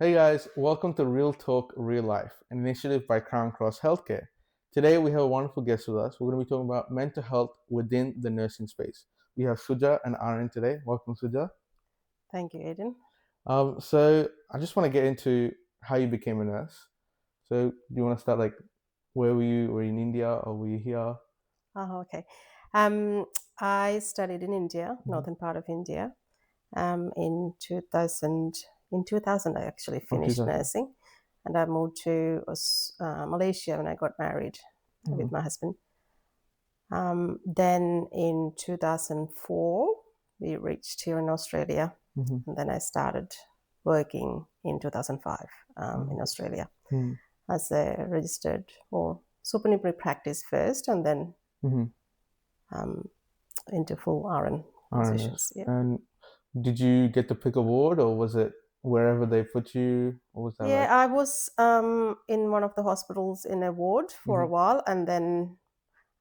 Hey guys, welcome to Real Talk Real Life, an initiative by Crown Cross Healthcare. Today we have a wonderful guest with us. We're going to be talking about mental health within the nursing space. We have Suja and Aaron today. Welcome, Suja. Thank you, Aiden. So I just want to get into how you became a nurse. So do you want to start like where were you? Were you in India or were you here? Oh, okay. Um, I studied in India, Mm-hmm. northern part of India. In 2000, in 2000, I actually Oh, finished 2000. nursing, and I moved to Malaysia when I got married with Mm-hmm. my husband. Then in 2004, we reached here in Australia, Mm-hmm. and then I started working in 2005 in Australia Mm-hmm. as a registered or supernumerary practice first, and then Mm-hmm. um, into full RN RNS. positions. Yeah. And did you get to pick a ward or was it wherever they put you? What was that Yeah, like? I was in one of the hospitals in a ward for a Mm-hmm. while, and then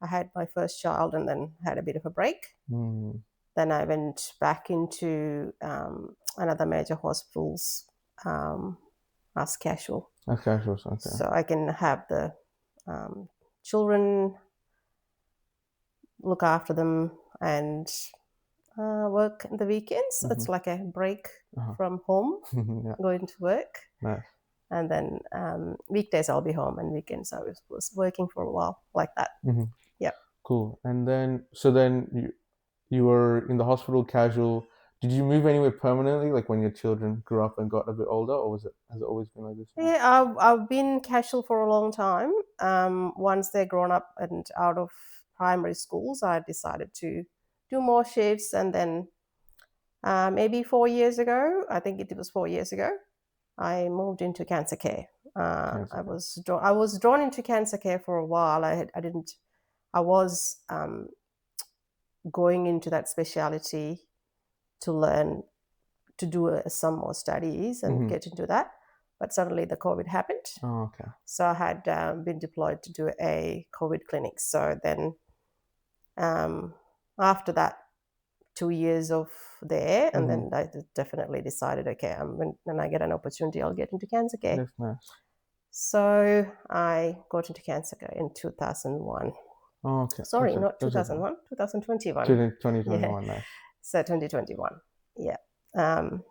I had my first child, and then had a bit of a break. Mm. Then I went back into another major hospitals um, as casual, Okay, sure, okay. so I can have the um, children, look after them, and work in the weekends. Mm-hmm. It's like a break Uh-huh. from home, Yeah, going to work. nice. And then weekdays I'll be home, and weekends I was working for a while like that. Mm-hmm. Yeah. Cool. And then, so then you were in the hospital casual. Did you move anywhere permanently, like when your children grew up and got a bit older, or has it always been like this? Yeah, I've been casual for a long time. Once they're grown up and out of primary schools, I decided to do more shifts, and then maybe 4 years ago, I think it was 4 years ago, I moved into cancer care. Cancer. I was drawn into cancer care for a while. I didn't I was going into that specialty to learn to do some more studies and Mm-hmm. get into that. But suddenly the COVID happened. Oh, okay. So I had been deployed to do a COVID clinic. So then um, after that, 2 years of there, and Mm-hmm. then I definitely decided, okay, when I get an opportunity, I'll get into cancer care. That's nice. So I got into cancer care in 2001. Oh, okay. Sorry, Okay. not That's okay. 2001, 2021. Yeah, 2021, nice. so 2021. Yeah. Um,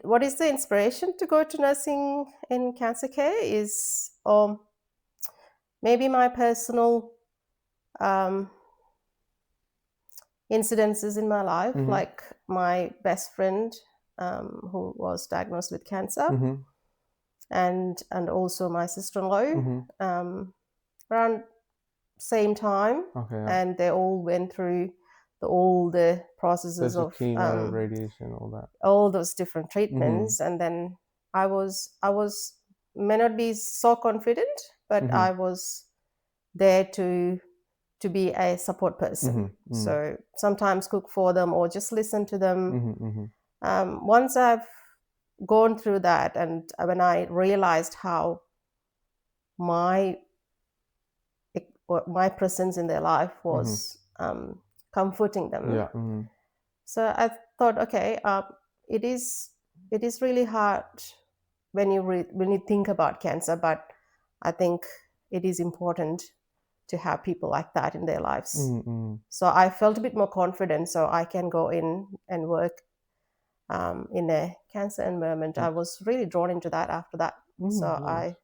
what is the inspiration to go to nursing in cancer care is maybe my personal um, incidences in my life, Mm-hmm. like my best friend who was diagnosed with cancer, Mm-hmm. and also my sister-in-law Mm-hmm. um, around same time, Okay, yeah. and they all went through all the processes There's the of chemo, radiation, all that. all those different Mm-hmm. treatments. And then I was may not be so confident, but Mm-hmm. I was there to be a support person. Mm-hmm. So sometimes cook for them or just listen to them. Mm-hmm. Mm-hmm. Once I've gone through that, and when I realized how my my presence in their life Mm-hmm. was comforting them. Yeah. Mm-hmm. So I thought, okay, it is it is really hard when when you think about cancer, but I think it is important to have people like that in their lives. Mm-hmm. So I felt a bit more confident, so I can go in and work in a cancer environment. I was really drawn into that after that. So Mm-hmm. Nice.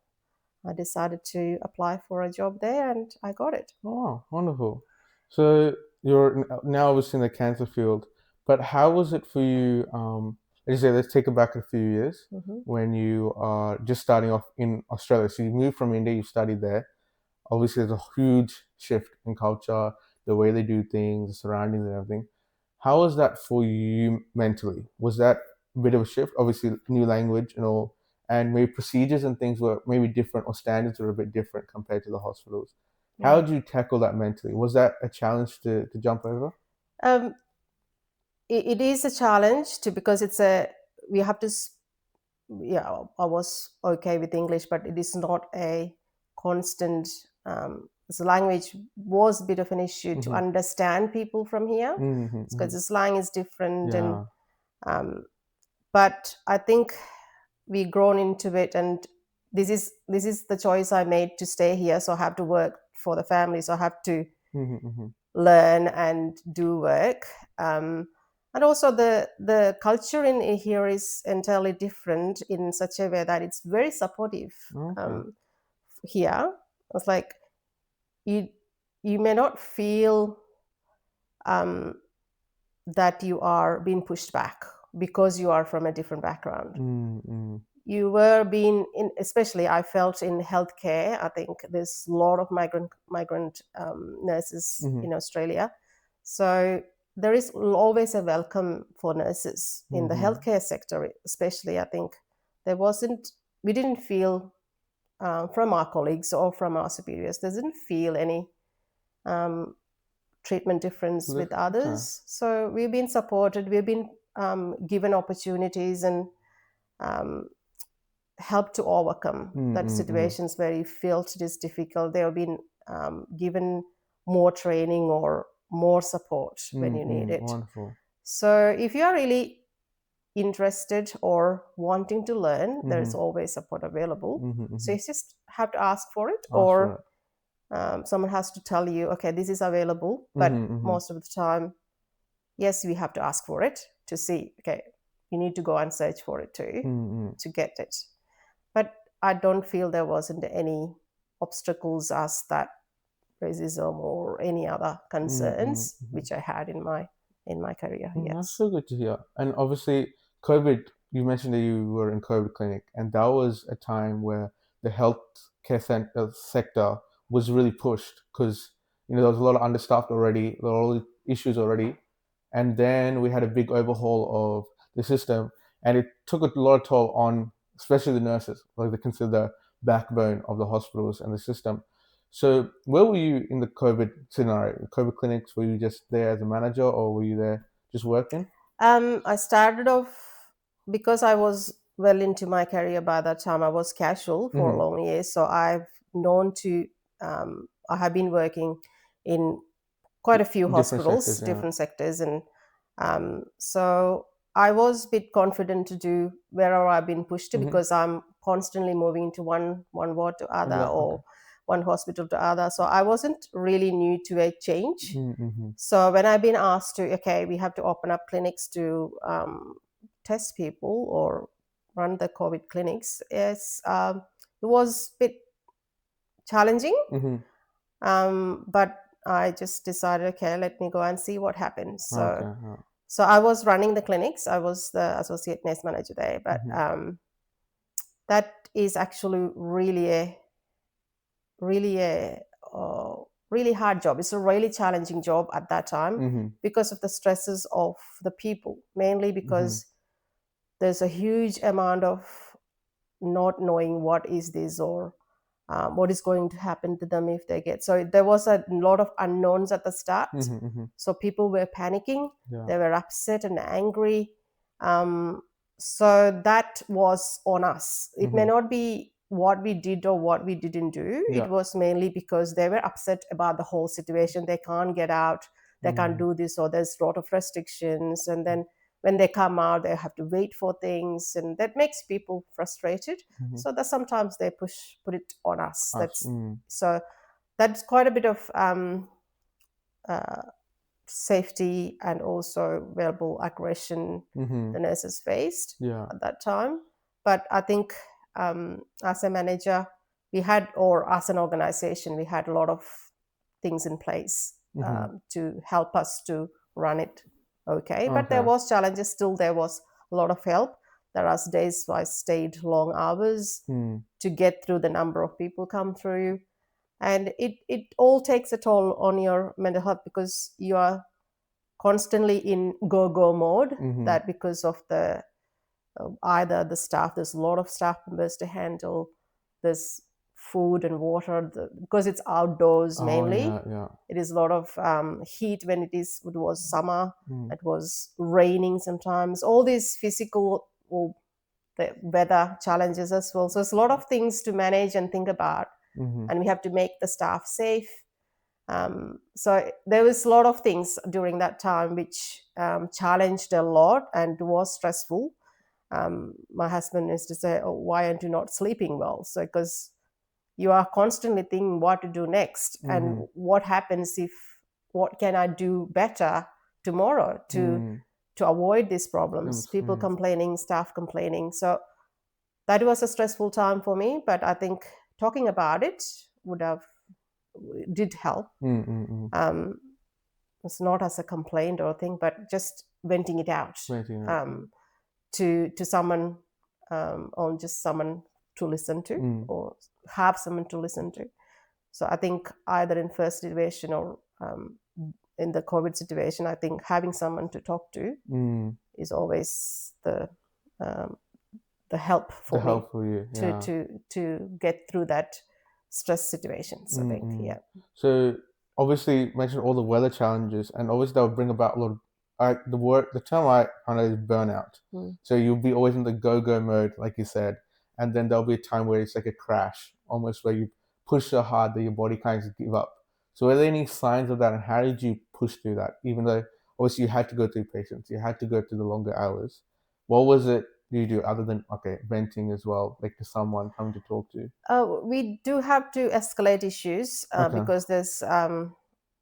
I decided to apply for a job there, and I got it. Oh, wonderful. So you're now obviously in the cancer field, but how was it for you? As you say, let's take it back a few years Hmm. when you are just starting off in Australia. So you moved from India, you studied there. Obviously, there's a huge shift in culture, the way they do things, the surroundings, and everything. How was that for you mentally? Was that a bit of a shift? Obviously, new language and all, and maybe procedures and things were maybe different or standards were a bit different compared to the hospitals. How Yeah. did you tackle that mentally? Was that a challenge to jump over? Um, it is a challenge to because it's a we have to yeah, I was okay with English, but it is not a constant. The language was a bit of an issue to Mm-hmm. understand people from here Mm-hmm. because Mm-hmm. the slang is different, and Yeah. um, but I think we grown into it, and this is the choice I made to stay here. So I have to work for the family. So I have to Mm-hmm. learn and do work. And also the culture in here is entirely different in such a way that it's very supportive. Okay. Here it's like you you may not feel um, that you are being pushed back because you are from a different background. Mm-hmm. You were being in, especially I felt in healthcare. I think there's a lot of migrant nurses Mm-hmm. in Australia, so there is always a welcome for nurses in the Mm-hmm. healthcare sector, especially. I think there wasn't, we didn't feel from our colleagues or from our superiors, doesn't feel any um, treatment difference with Okay. others. So we've been supported, we've been given opportunities and um, helped to overcome that Mm-hmm. situations where you felt it is difficult. They have been given more training or more support when you need Mm-hmm. it. Wonderful. So if you are really interested or wanting to learn, there is Mm-hmm. always support available. Mm-hmm. So Mm-hmm. you just have to ask for it, Ask for or it. someone has to tell you, okay, this is available. But Mm-hmm. Mm-hmm. most of the time, yes, we have to ask for it to see, okay, you need to go and search for it too Mm-hmm. to get it. But I don't feel there wasn't any obstacles as that racism or any other concerns Mm-hmm. which I had in my career. That's Yes. so good to hear. And obviously, COVID, you mentioned that you were in COVID clinic, and that was a time where the sector was really pushed because, there was a lot of understaffed already, there were all the issues already. And then we had a big overhaul of the system, and it took a lot of toll on, especially the nurses, like they consider the backbone of the hospitals and the system. So, where were you in the COVID scenario? COVID clinics, were you just there as a manager, or were you there just working? I started off because I was well into my career by that time. I was casual for a Mm-hmm. long years, so I've known to. I have been working in quite a few Different hospitals, sectors, yeah. different sectors, and so I was a bit confident to do wherever I've been pushed to, Mm-hmm. because I'm constantly moving to one ward to other, Yeah. Okay. or one hospital to other. So I wasn't really new to a change. Mm-hmm. So when I've been asked to, okay, we have to open up clinics to test people or run the COVID clinics, it was a bit challenging. Mm-hmm. But I just decided, okay, let me go and see what happens. Okay. So, Yeah. so I was running the clinics. I was the associate nurse manager there, but Mm-hmm. that is actually really a uh, really hard job. It's a really challenging job at that time Mm-hmm. because of the stresses of the people, mainly Mm-hmm. because there's a huge amount of not knowing what is this, or what is going to happen to them if they get. So there was a lot of unknowns at the start. Mm-hmm. Mm-hmm. So people were panicking, Yeah. they were upset and angry. Um, so that was on us. It may Mm-hmm. not be what we did or what we didn't do. It Yeah. was mainly because they were upset about the whole situation. They can't get out, they can't Mm-hmm. do this, or there's a lot of restrictions. And then when they come out, they have to wait for things, and that makes people frustrated. Mm-hmm. So that sometimes they put it on us. Us. That's Mm-hmm. so that's quite a bit of uh, safety and also verbal aggression Mm-hmm. the nurses faced Yeah. at that time. But I think as a manager, we had, or as an organization, we had a lot of things in place Mm-hmm. to help us to run it okay. But there Okay. was challenges still. There was a lot of help. There are days I stayed long hours Mm. to get through the number of people come through, and it all takes a toll on your mental health because you are constantly in go mode, Mm-hmm. that because of the either the staff, there's a lot of staff members to handle, there's food and water, because it's outdoors Oh mainly. yeah. Yeah. It is a lot of heat when it was summer, Mm. it was raining sometimes, all these physical or the weather challenges as well. So it's a lot of things to manage and think about, Mm-hmm. and we have to make the staff safe. So there was a lot of things during that time which challenged a lot and was stressful. My husband used to say, "Oh, why aren't you not sleeping well?" So because you are constantly thinking what to do next and what happens if, what can I do better tomorrow to avoid these problems, people complaining, staff complaining. So that was a stressful time for me, but I think talking about it did help. It's not as a complaint or thing, but just venting it out to someone, or just someone to listen to, or have someone to listen to. So I think either in first situation or in the COVID situation, I think having someone to talk to is always the help for me you, yeah. to get through that stress situations. I think, yeah. So obviously you mentioned all the weather challenges, and obviously that will bring about a lot of the term I find is burnout. So you'll be always in the go mode, like you said, and then there'll be a time where it's like a crash, almost where you push so hard that your body kind of give up. So were there any signs of that, and how did you push through that? Even though obviously you had to go through patients, you had to go through the longer hours. What was it you do other than venting as well, like to someone coming to talk to? We do have to escalate issues because there's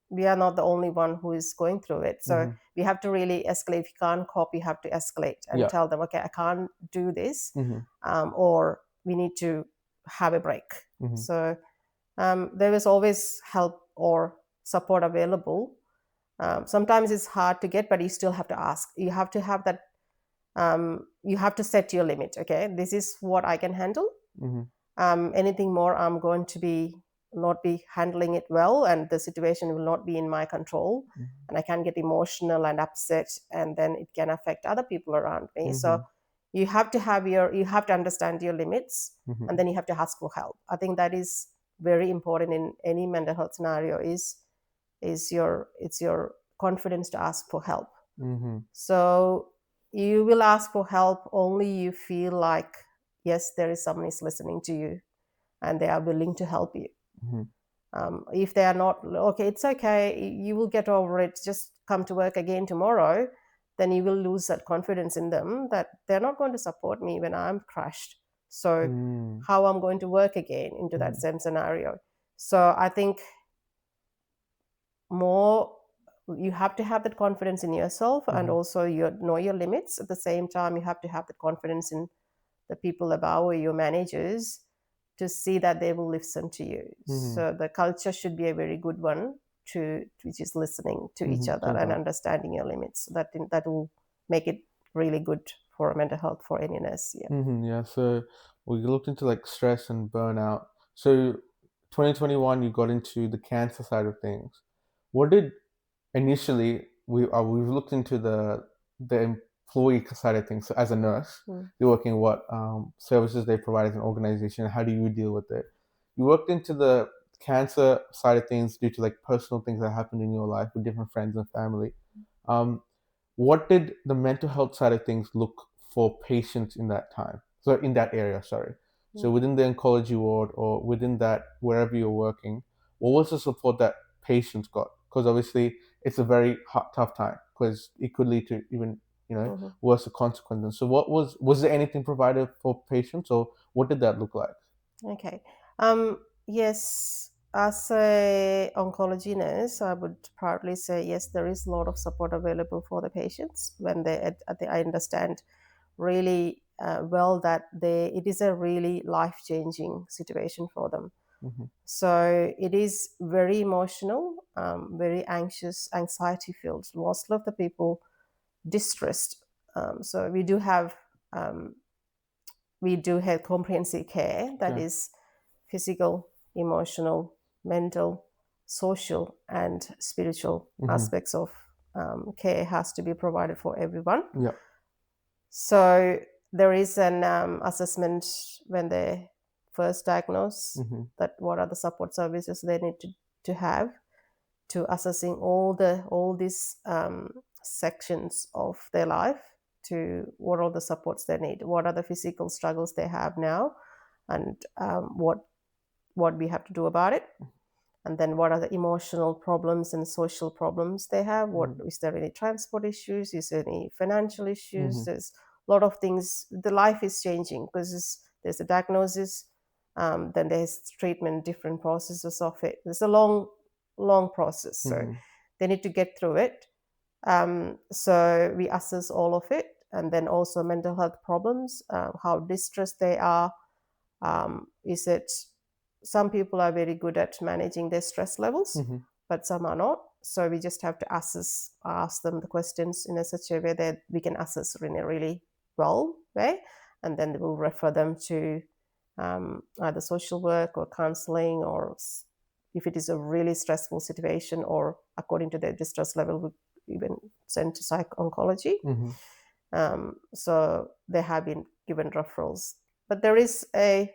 we are not the only one who is going through it. So we have to really escalate. If you can't cope, you have to escalate and tell them, okay, I can't do this, or we need to have a break. So there is always help or support available. Sometimes it's hard to get, but you still have to ask. You have to have that. You have to set your limit. Okay, this is what I can handle. Anything more, I'm going to not be handling it well, and the situation will not be in my control, and I can get emotional and upset, and then it can affect other people around me. So you have to understand your limits, and then you have to ask for help. I think that is very important in any mental health scenario. It's your confidence to ask for help. So you will ask for help only you feel like, yes, there is someone is listening to you and they are willing to help you. If they are not, okay, it's okay, you will get over it, just come to work again tomorrow, then you will lose that confidence in them that they're not going to support me when I'm crushed. So how I'm going to work again into that same scenario. So I think more, you have to have that confidence in yourself, and also know your limits. At the same time, you have to have the confidence in the people above or your managers to see that they will listen to you. So the culture should be a very good one, which is listening to each other and understanding your limits. That will make it really good for mental health for any nurse. Yeah. So we looked into like stress and burnout. So 2021, you got into the cancer side of things. What did initially we've looked into the employee side of things. So as a nurse, you're working what services they provide as an organization. How do you deal with it? You worked into the cancer side of things due to like personal things that happened in your life with different friends and family. What did the mental health side of things look for patients in that time? So in that area, sorry. So within the oncology ward or within that wherever you're working, what was the support that patients got? Because obviously it's a very tough time because it could lead to even worse consequences. So was there anything provided for patients, or what did that look like? Okay. Yes, as a oncology nurse, I would proudly say yes, there is a lot of support available for the patients when I understand really well that it is a really life-changing situation for them. So it is very emotional, very anxious, anxiety-filled. Most of the people distressed. So we do have comprehensive care that is physical, emotional, mental, social, and spiritual aspects of care has to be provided for everyone. Yeah. So there is an assessment when they first diagnose that what are the support services they need to have to assessing all these sections of their life, to what are the supports they need, what are the physical struggles they have now, and what we have to do about it, and then what are the emotional problems and social problems they have. What is there any transport issues? Is there any financial issues? There's lot of things, the life is changing because there's a diagnosis, then there's treatment, different processes of it. It's a long process, so Mm-hmm. they need to get through it. So we assess all of it, and then also mental health problems, how distressed they are. Is it, some people are very good at managing their stress levels, Mm-hmm. but some are not. So we just have to ask them the questions in a such a way that we can assess in a really well way, and then we'll refer them to either social work or counseling, or if it is a really stressful situation, or according to their distress level, we even send to oncology. Mm-hmm. So they have been given referrals, but there is a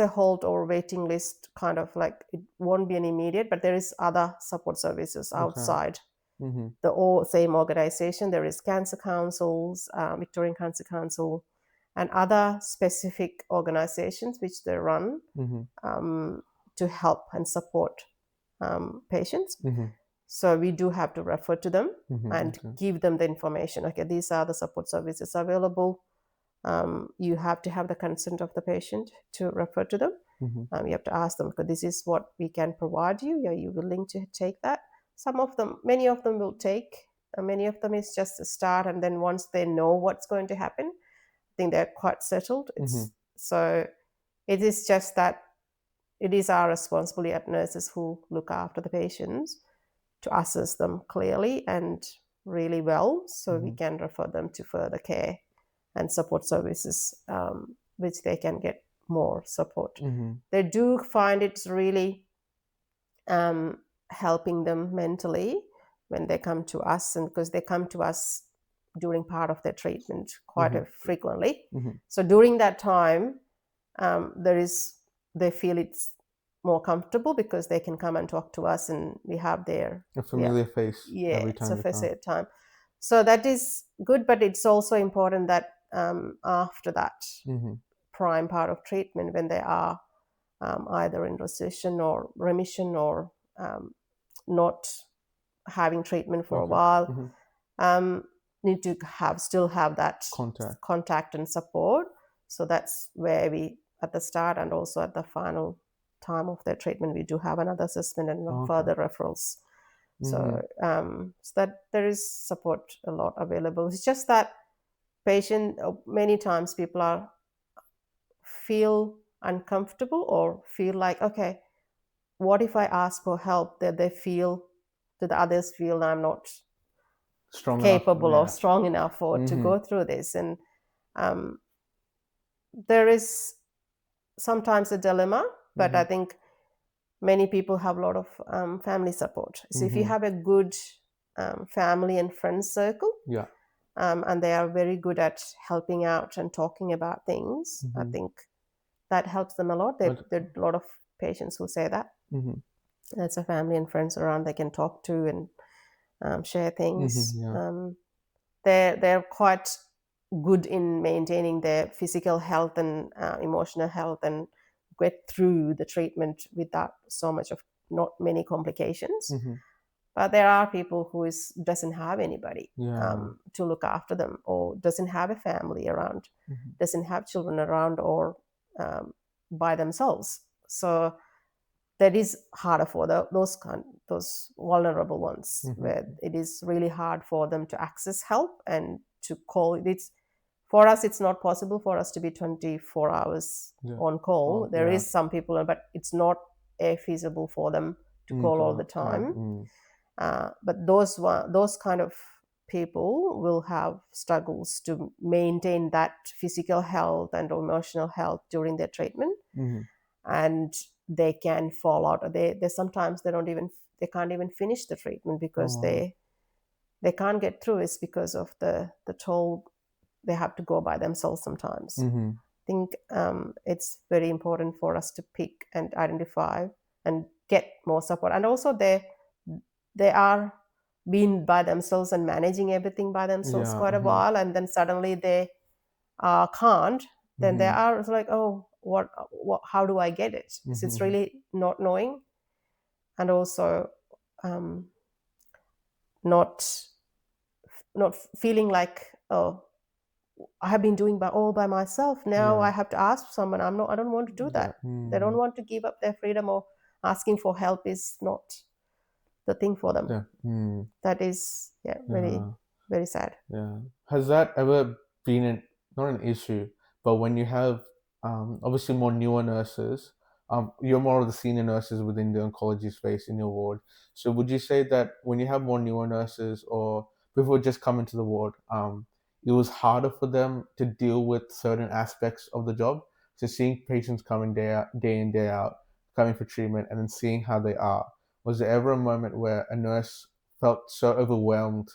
hold or waiting list, kind of like it won't be an immediate, but there is other support services Okay. outside Mm-hmm. the same organization. There is cancer councils, Victorian Cancer Council, and other specific organizations which they run Mm-hmm. to help and support patients. Mm-hmm. So we do have to refer to them Mm-hmm. and Okay. give them the information. Okay, these are the support services available. You have to have the consent of the patient to refer to them. Mm-hmm. You have to ask them, okay, this is what we can provide you. Are you willing to take that? Some of them, many of them will take. Many of them is just a start, and then once they know what's going to happen, I think they're quite settled. Mm-hmm. So it is just that it is our responsibility at nurses who look after the patients to assess them clearly and really well, so we Mm-hmm. can refer them to further care and support services, which they can get more support. Mm-hmm. They do find it's really helping them mentally when they come to us, and because they come to us during part of their treatment quite Mm-hmm. frequently. Mm-hmm. So during that time, they feel it's more comfortable because they can come and talk to us, and we have A familiar face yeah, every it's time a they come. facet time. So that is good, but it's also important that after that Mm-hmm. prime part of treatment, when they are either in recession or remission, or not having treatment for a Okay. while, Mm-hmm. um, need to still have that Contact. contact and support. So that's where we, at the start and also at the final time of their treatment, we do have another assessment and Okay. further referrals. Mm-hmm. So that there is support a lot available. It's just that many times people feel uncomfortable or feel like, okay, what if I ask for help? That the others feel I'm not Strong enough. capable or Yeah. strong enough to Mm-hmm. go through this. And um, there is sometimes a dilemma, but I Mm-hmm. think many people have a lot of family support. So if you Mm-hmm. have a good family and friends circle, Yeah. and they are very good at helping out and talking about things, I Mm-hmm. think that helps them a lot. There are a lot of patients who say that. Mm-hmm. There's a family and friends around they can talk to and share things. Mm-hmm. Yeah. They're quite good in maintaining their physical health and emotional health, and get through the treatment without so much of not many complications. Mm-hmm. But there are people who doesn't have anybody Yeah. to look after them, or doesn't have a family around, Mm-hmm. doesn't have children around, or by themselves. So that is harder for those vulnerable ones, Mm-hmm. where it is really hard for them to access help and to call. It's for us, it's not possible for us to be 24 hours Yeah. on call. Oh, There yeah. is some people, but it's not feasible for them to call all the time. But those kind of people will have struggles to maintain that physical health and emotional health during their treatment, Mm-hmm. and they can fall out. They sometimes they can't even finish the treatment because Oh, wow. they can't get through. It's because of the toll they have to go by themselves sometimes. Mm-hmm. I think it's very important for us to pick and identify and get more support. And also they are being by themselves and managing everything by themselves Yeah. quite a Mm-hmm. while, and then suddenly they can't. Then they Mm-hmm. are like, oh, what how do I get it? So it's Mm-hmm. really not knowing, and also not feeling like, oh, I have been doing all by myself. Now Yeah. I have to ask someone. I don't want to do Yeah. that. They don't want to give up their freedom, or asking for help is not the thing for them. Yeah. That is, yeah, very, Yeah. very sad. Yeah. Has that ever been not an issue, but when you have obviously more newer nurses, you're more of the senior nurses within the oncology space in your ward. So would you say that when you have more newer nurses or people just come into the ward, it was harder for them to deal with certain aspects of the job? So seeing patients coming day in, day out, coming for treatment, and then seeing how they are. Was there ever a moment where a nurse felt so overwhelmed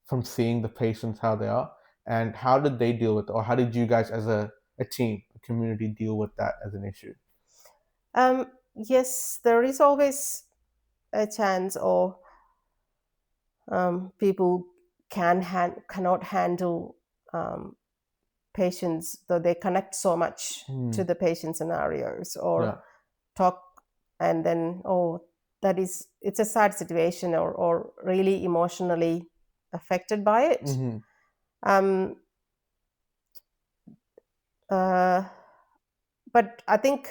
from seeing the patients how they are, and how did they deal with it, or how did you guys as a team, a community, deal with that as an issue? Yes, there is always a chance, or people cannot handle um, patients, though they connect so much to the patient scenarios, or Yeah. talk, and then, oh, it's a sad situation, or really emotionally affected by it. Mm-hmm. um, uh, but I think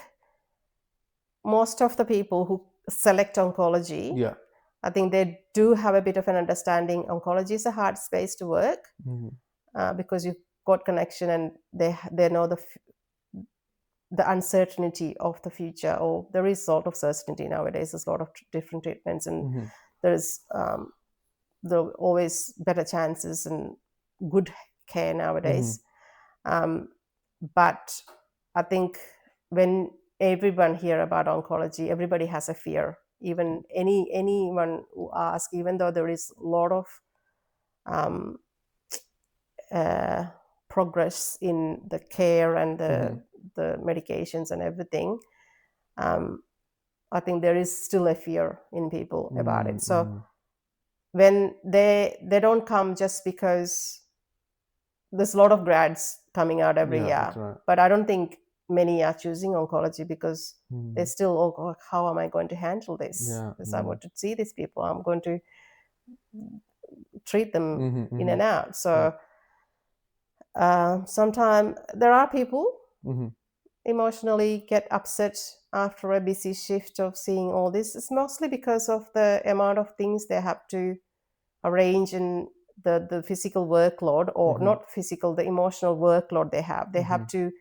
most of the people who select oncology, Yeah. I think they do have a bit of an understanding. Oncology is a hard space to work, Mm-hmm. because you've got connection, and they know the uncertainty of the future, or there is sort of certainty nowadays. There's a lot of different treatments, and Mm-hmm. there's there are always better chances and good care Mm-hmm. nowadays. Um, but I think when everyone hear about oncology, everybody has a fear. Even anyone who asks, even though there is a lot of um, uh, progress in the care and Mm-hmm. the medications and everything, um, I think there is still a fear in people about it. So Mm-hmm. when they don't come just because there's a lot of grads coming out every Yeah, that's year, right. but I don't think many are choosing oncology because they're Mm. still, oh God, how am I going to handle this? Yeah. Because I Mm. want to see these people, I'm going to treat them Mm-hmm. in Mm-hmm. and out. Yeah. So sometimes there are people Mm-hmm. emotionally get upset after a busy shift of seeing all this. It's mostly because of the amount of things they have to arrange, and the physical workload, or Mm-hmm. not physical, the emotional workload they have. They Mm-hmm. have to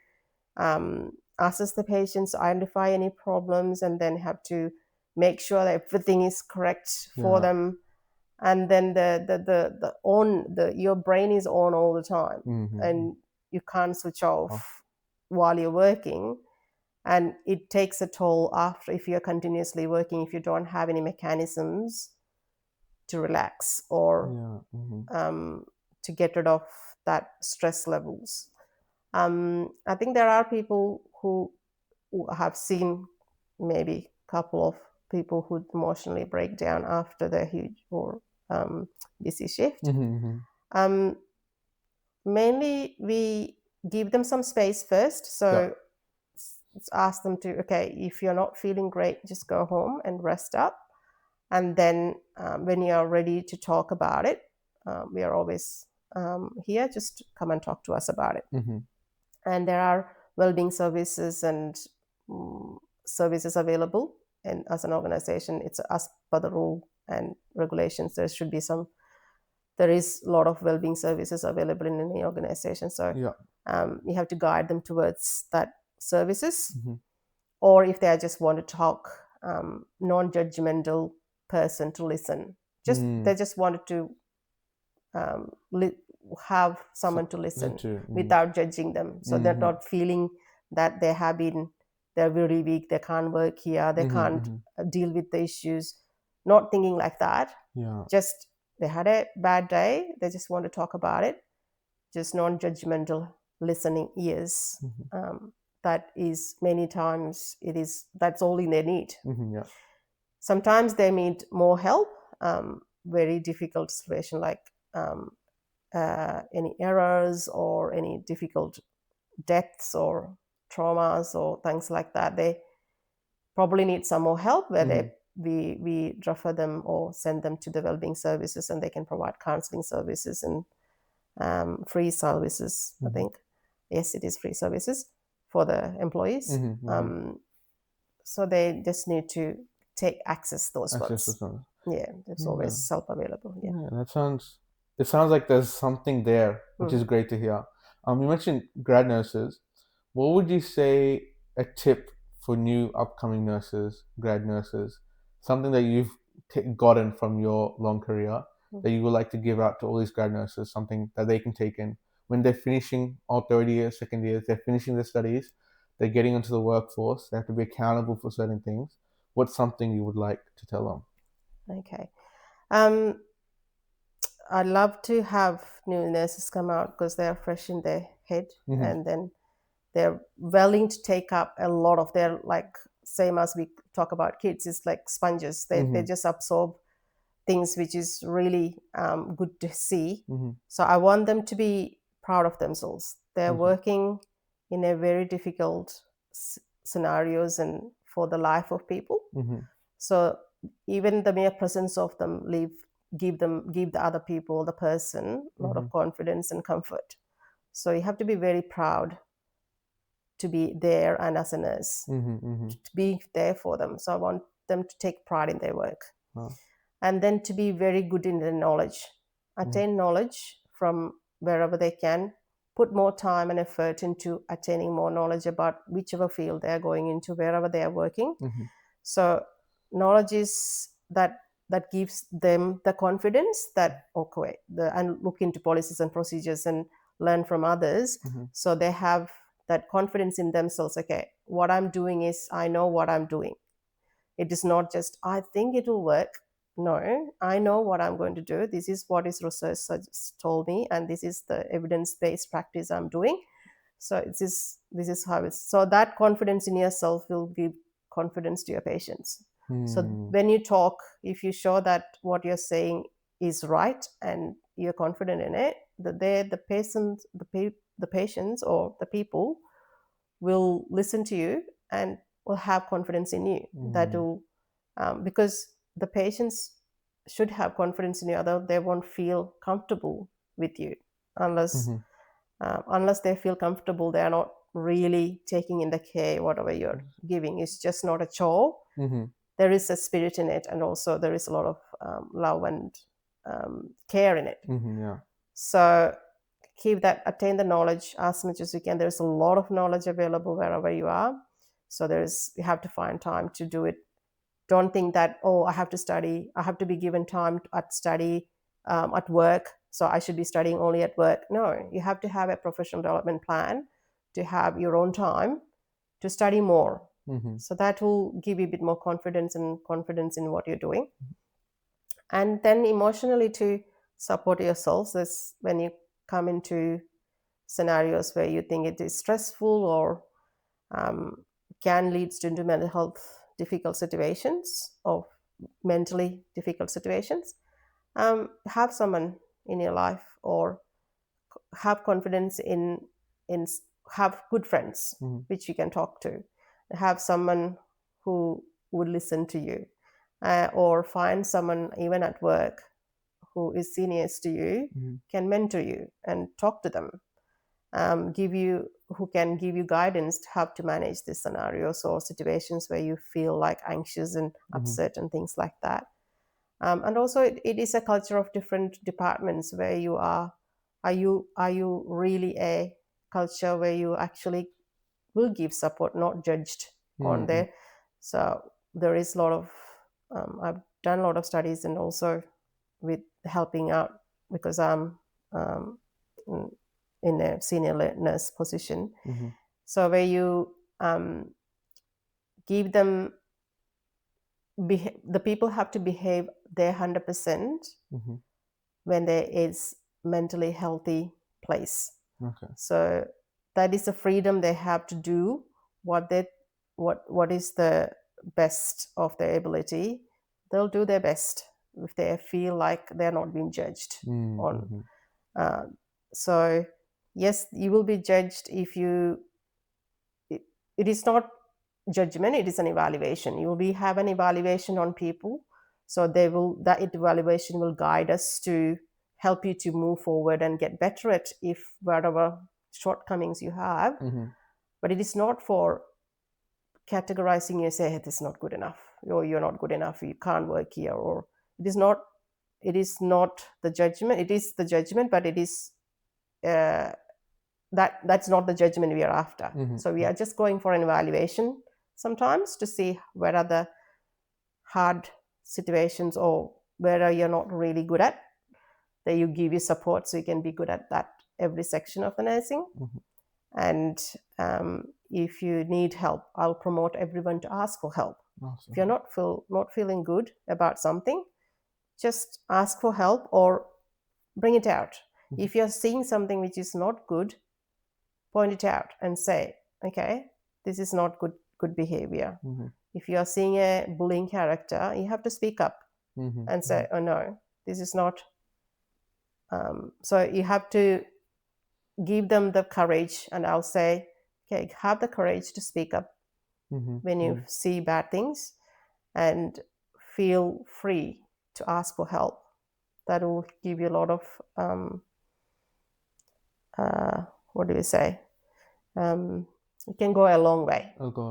assess the patients, identify any problems, and then have to make sure that everything is correct for Yeah. them. And then the your brain is on all the time, Mm-hmm. and you can't switch Off. off while you're working. And it takes a toll after, if you're continuously working, if you don't have any mechanisms to relax, or Yeah. Mm-hmm. to get rid of that stress levels. I think there are people who have seen maybe a couple of people who emotionally break down after their huge or busy shift. Mm-hmm. Mm-hmm. Um, Mainly, we give them some space first. Yeah. So ask them to, okay, if you're not feeling great, just go home and rest up. And then when you're ready to talk about it, we are always here. Just come and talk to us about it. Mm-hmm. And there are well-being services and services available. And as an organization, it's as per the rule and regulations, there is a lot of well-being services available in any organization. So Yeah. you have to guide them towards that services. Mm-hmm. Or if they just want to talk, non-judgmental person to listen. Just Mm. they just wanted to um, li- have So, someone to listen literally. Mm-hmm. without judging them. So they're Mm-hmm. not feeling that they're very weak, they can't work here, they Mm-hmm. can't Mm-hmm. deal with the issues. Not thinking like that. Yeah. Just they had a bad day, they just want to talk about it. Just non-judgmental listening ears. Mm-hmm. That is many times that's all they need. Mm-hmm. Yeah. Sometimes they need more help. Very difficult situation, like any errors or any difficult deaths or traumas or things like that. They probably need some more help, where Mm-hmm. we refer them or send them to the wellbeing services, and they can provide counseling services and free services, I think. Yes, it is free services for the employees. So they just need to take access those Access to ones. some. Yeah, it's Yeah. always self-available. Yeah. Yeah, that sounds. It sounds like there's something there, which is great to hear. You mentioned grad nurses. What would you say a tip for new upcoming nurses, grad nurses, something that you've gotten from your long career that you would like to give out to all these grad nurses, something that they can take in when they're finishing all third years, second years, they're finishing their studies, they're getting into the workforce, they have to be accountable for certain things. What's something you would like to tell them? Okay. I'd love to have new nurses come out because they're fresh in their head, and then they're willing to take up a lot of their, like, same as we talk about kids, it's like sponges. They just absorb things, which is really good to see. So I want them to be proud of themselves. They're working in a very difficult scenarios and for the life of people. So even the mere presence of them give the other people, the person, a lot of confidence and comfort. So you have to be very proud to be there, and as a nurse, to be there for them. So I want them to take pride in their work. And then to be very good in their knowledge, attain knowledge from wherever they can, put more time and effort into attaining more knowledge about whichever field they are going into, wherever they are working. So knowledge is that gives them the confidence that, okay, and look into policies and procedures and learn from others. So they have that confidence in themselves. Okay, what I'm doing is, I know what I'm doing. It is not just, I think it will work. No, I know what I'm going to do. This is what is research told me, and this is the evidence-based practice I'm doing. So this is how it's. So that confidence in yourself will give confidence to your patients. So when you talk, if you show that what you're saying is right and you're confident in it, the patients or the people will listen to you and will have confidence in you. That will, because the patients should have confidence in you, otherwise they won't feel comfortable with you. Unless they feel comfortable, they are not really taking in the care. Whatever you're giving is just not a chore. There is a spirit in it, and also there is a lot of love and care in it. Yeah. So attain the knowledge as much as you can. There's a lot of knowledge available wherever you are. So you have to find time to do it. Don't think that, oh, I have to study, I have to be given time at study at work, so I should be studying only at work. No, you have to have a professional development plan to have your own time to study more. So that will give you a bit more confidence in what you're doing. And then emotionally, to support yourselves, is when you come into scenarios where you think it is stressful or can lead into mental health difficult situations or mentally difficult situations, have someone in your life, or have confidence in have good friends which you can talk to, have someone who would listen to you, or find someone even at work who is seniors to you, can mentor you and talk to them, who can give you guidance to help to manage these scenarios or situations where you feel like anxious and upset and things like that. And also, it is a culture of different departments where you are. Are you really a culture where you actually will give support, not judged on there? So there is a lot of. I've done a lot of studies, and also with helping out, because I'm in a senior nurse position. So where you give them, the people have to behave their 100% when there is mentally healthy place. Okay. So that is the freedom they have to do what is the best of their ability. They'll do their best if they feel like they're not being judged on. So yes, you will be judged if you. It is not judgment; it is an evaluation. You will have an evaluation on people, so that evaluation will guide us to help you to move forward and get better at if whatever shortcomings you have. Mm-hmm. But it is not for categorizing you, say, hey, this is not good enough, or you're not good enough, you can't work here, or it is not. It is not the judgment. It is the judgment, but it is that's not the judgment we are after. Mm-hmm. So we are just going for an evaluation sometimes to see where are the hard situations or where are you not really good at, that you give you support so you can be good at that every section of the nursing. Mm-hmm. And if you need help, I'll promote everyone to ask for help. Awesome. If you're not feeling good about something, just ask for help or bring it out. Mm-hmm. If you're seeing something which is not good, point it out and say, okay, this is not good behavior. Mm-hmm. If you are seeing a bullying character, you have to speak up Mm-hmm. and say, oh no, this is not. So you have to give them the courage, and I'll say, okay, have the courage to speak up Mm-hmm. when you see bad things, and feel free to ask for help. That will give you a lot of what do you say? It can go a long way. I'll go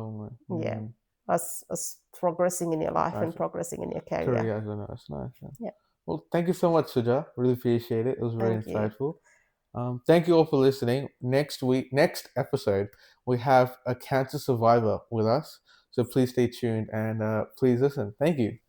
on. Yeah, as progressing in your life and progressing in your career. Career as well. That's nice. Yeah. Well, thank you so much, Suja. Really appreciate it. It was very Thank you. insightful. Thank you all for listening. Next episode, we have a cancer survivor with us. So please stay tuned and please listen. Thank you.